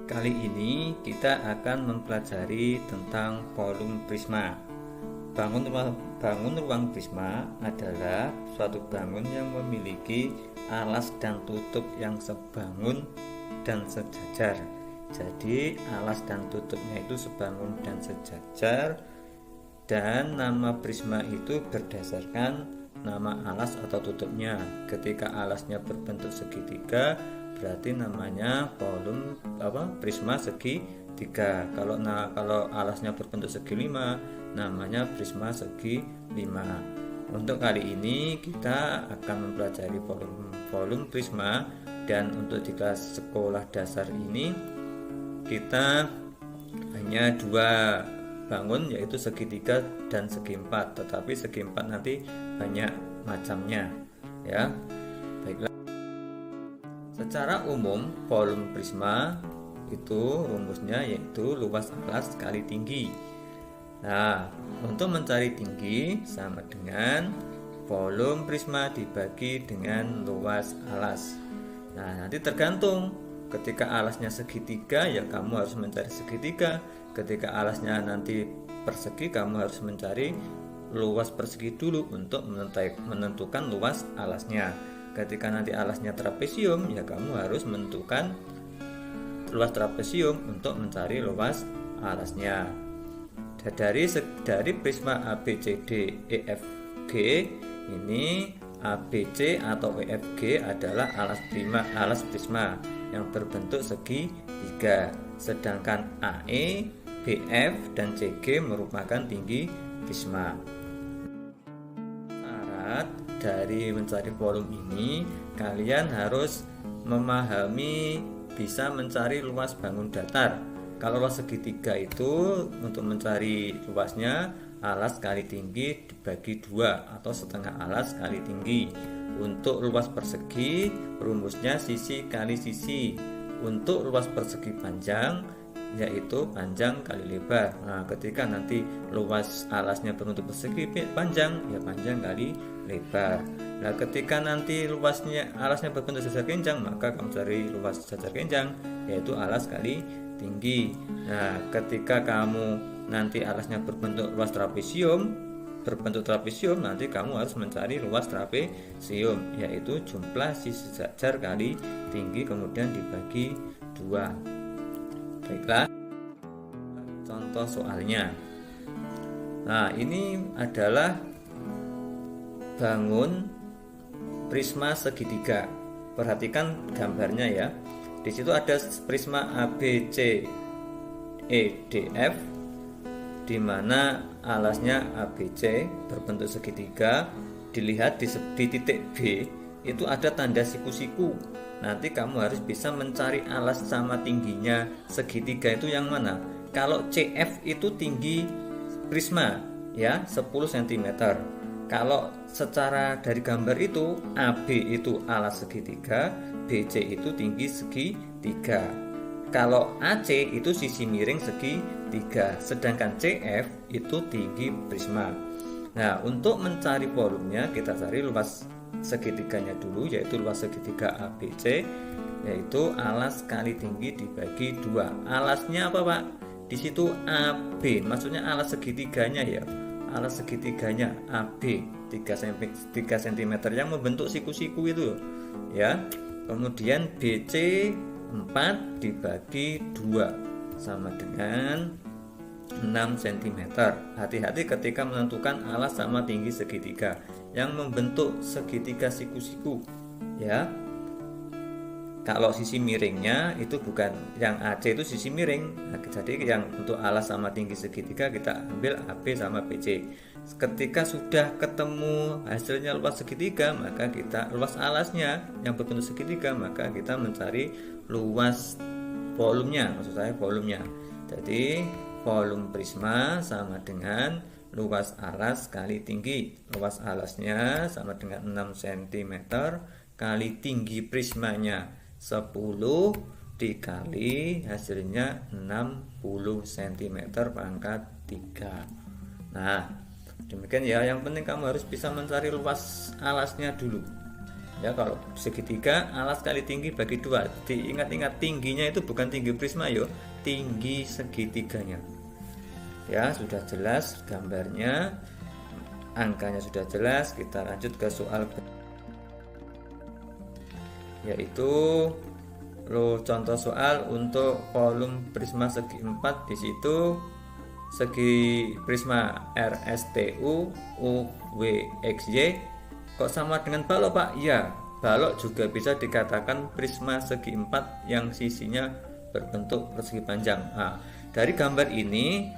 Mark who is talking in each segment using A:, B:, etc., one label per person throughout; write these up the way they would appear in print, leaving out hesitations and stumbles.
A: Kali ini kita akan mempelajari tentang volume prisma. Bangun ruang prisma adalah suatu bangun yang memiliki alas dan tutup yang sebangun dan sejajar. Jadi alas dan tutupnya itu sebangun dan sejajar, dan nama prisma itu berdasarkan nama alas atau tutupnya. Ketika alasnya berbentuk segitiga, berarti namanya volume prisma segitiga. Kalau alasnya berbentuk segi lima, namanya prisma segi lima. Untuk kali ini kita akan mempelajari volume prisma, dan untuk di kelas sekolah dasar ini kita hanya dua bangun, yaitu segitiga dan segi empat, tetapi segi empat nanti banyak macamnya ya. Baiklah, secara umum volume prisma itu rumusnya yaitu luas alas kali tinggi. Nah, untuk mencari tinggi sama dengan volume prisma dibagi dengan luas alas. Nah, nanti tergantung, ketika alasnya segitiga ya kamu harus mencari segitiga. Ketika alasnya nanti persegi, kamu harus mencari luas persegi dulu untuk menentukan luas alasnya. Ketika nanti alasnya trapesium, ya kamu harus menentukan luas trapesium untuk mencari luas alasnya. Dari prisma ABCD EFG ini, ABC atau EFG adalah alas prisma yang berbentuk segitiga, sedangkan AE, BF, dan CG merupakan tinggi prisma. Syarat dari mencari volume ini, kalian harus memahami bisa mencari luas bangun datar. Kalau luas segitiga itu untuk mencari luasnya alas kali tinggi dibagi 2 atau setengah alas kali tinggi. Untuk luas persegi rumusnya sisi kali sisi. Untuk luas persegi panjang yaitu panjang kali lebar. Nah, ketika nanti luas alasnya berbentuk persegi panjang, ya panjang kali lebar. Nah, ketika nanti alasnya berbentuk jajar kenjang, maka kamu cari luas jajar kenjang yaitu alas kali tinggi. Nah, ketika kamu nanti alasnya berbentuk trapesium, nanti kamu harus mencari luas trapesium yaitu jumlah sisi jajar kali tinggi kemudian dibagi 2. Baiklah, contoh soalnya. Nah, ini adalah bangun prisma segitiga. Perhatikan gambarnya ya. Di situ ada prisma ABCEDF, di mana alasnya ABC berbentuk segitiga. Dilihat di titik B itu ada tanda siku-siku. Nanti kamu harus bisa mencari alas sama tingginya segitiga itu yang mana. Kalau CF itu tinggi prisma ya 10 cm. Kalau secara dari gambar itu AB itu alas segitiga, BC itu tinggi segitiga. Kalau AC itu sisi miring segitiga, sedangkan CF itu tinggi prisma. Nah, untuk mencari volumenya kita cari luas segitiganya dulu, yaitu luas segitiga ABC, yaitu alas kali tinggi dibagi 2. Alasnya apa, Pak? Di situ AB, maksudnya alas segitiganya ya. Alas segitiganya AB 3 cm yang membentuk siku-siku itu ya. Kemudian BC 4 dibagi 2 sama dengan 6 cm. Hati-hati ketika menentukan alas sama tinggi segitiga yang membentuk segitiga siku-siku ya. Kalau sisi miringnya itu bukan, yang AC itu sisi miring. Nah, jadi yang untuk alas sama tinggi segitiga kita ambil AB sama BC. Ketika sudah ketemu hasilnya luas segitiga, maka kita luas alasnya yang berbentuk segitiga, maka kita mencari luas volumenya, maksud saya volumenya. Jadi volume prisma sama dengan luas alas kali tinggi. Luas alasnya sama dengan 6 cm kali tinggi prismanya 10 dikali hasilnya 60 cm pangkat 3. Nah, demikian ya. Yang penting kamu harus bisa mencari luas alasnya dulu. Ya, kalau segitiga alas kali tinggi bagi 2. Diingat-ingat tingginya itu bukan tinggi prisma yo, tinggi segitiganya. Ya, sudah jelas gambarnya, angkanya sudah jelas. Kita lanjut ke soal yaitu contoh soal untuk volume prisma segi 4. Di situ segi prisma RSTU UWXY kok sama dengan balok, Pak? Ya, balok juga bisa dikatakan prisma segi 4 yang sisinya berbentuk persegi panjang. Nah, dari gambar ini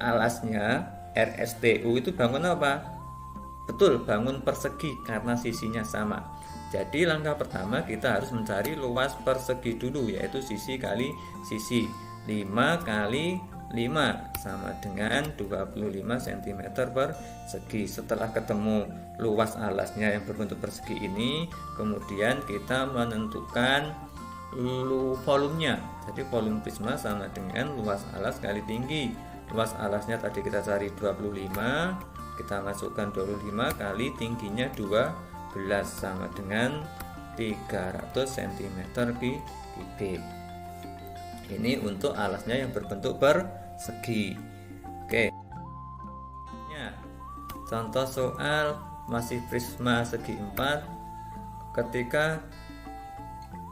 A: alasnya RSTU itu bangun apa? Betul, bangun persegi karena sisinya sama. Jadi langkah pertama kita harus mencari luas persegi dulu, yaitu sisi kali sisi. 5 kali 5 sama dengan 25 cm persegi. Setelah ketemu luas alasnya yang berbentuk persegi ini, kemudian kita menentukan volumenya. Jadi volume prisma sama dengan luas alas kali tinggi. Luas alasnya tadi kita cari 25, kita masukkan 25 kali tingginya 12 sama dengan 300 cm kubik. Ini untuk alasnya yang berbentuk persegi. Oke. Contoh soal masih prisma segi 4 ketika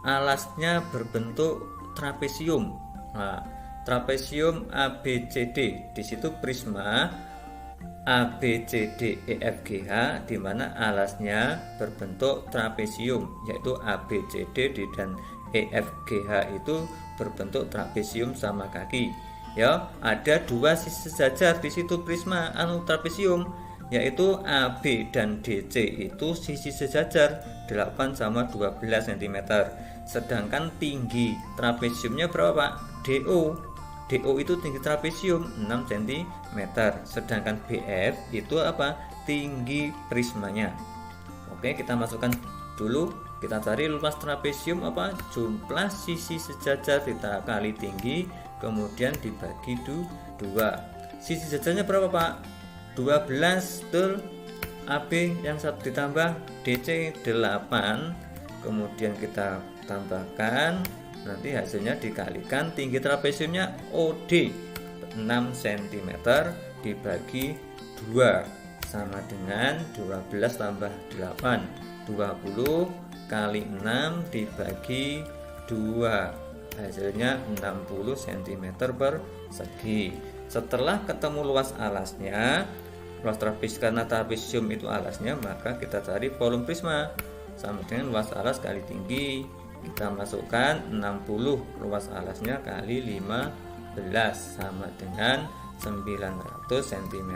A: alasnya berbentuk trapesium. Nah, trapesium ABCD. Di situ prisma ABCDEFGH di mana alasnya berbentuk trapesium, yaitu ABCD dan EFGH itu berbentuk trapesium sama kaki. Ya, ada dua sisi sejajar di situ prisma trapesium, yaitu AB dan DC itu sisi sejajar 8 sama 12 cm. Sedangkan tinggi trapesiumnya berapa, Pak? DO itu tinggi trapesium 6 cm. Sedangkan BF itu apa? Tinggi prismanya. Oke, kita masukkan dulu. Kita cari luas trapesium apa? Jumlah sisi sejajar kali tinggi, kemudian dibagi 2. Sisi sejajarnya berapa, Pak? 12, betul. AB yang 1 ditambah DC 8. Kemudian kita tambahkan, nanti hasilnya dikalikan tinggi trapesiumnya OD 6 cm dibagi 2 sama dengan 12 tambah 8, 20 kali 6 dibagi 2, hasilnya 60 cm persegi. Setelah ketemu luas alasnya, luas trapesium, karena trapesium itu alasnya, maka kita cari volume prisma sama dengan luas alas kali tinggi. Kita masukkan 60 luas alasnya kali 15 sama dengan 900 cm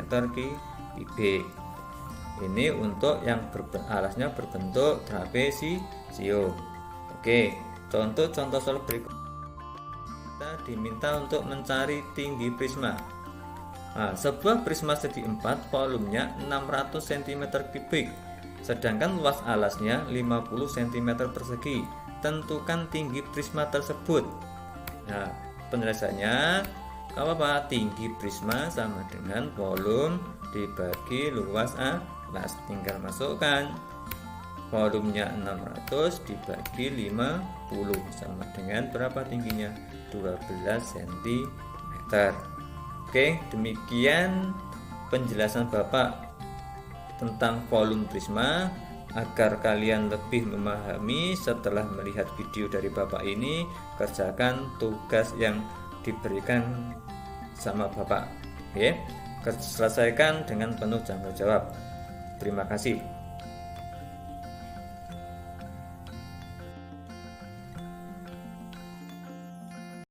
A: kubik. Ini untuk yang alasnya berbentuk trapesium. Oke, contoh soal berikut. Kita diminta untuk mencari tinggi prisma. Nah, sebuah prisma segi 4 volumenya 600 cm kubik, sedangkan luas alasnya 50 cm persegi. Tentukan tinggi prisma tersebut. Nah, penjelasannya apa? Tinggi prisma sama dengan volume dibagi luas alas. Tinggal masukkan volumenya 600 dibagi 50 sama dengan berapa tingginya? 12 cm. Oke, demikian penjelasan Bapak tentang volume prisma. Agar kalian lebih memahami setelah melihat video dari Bapak ini, kerjakan tugas yang diberikan sama Bapak. Oke, selesaikan dengan penuh tanggung jawab. Terima kasih.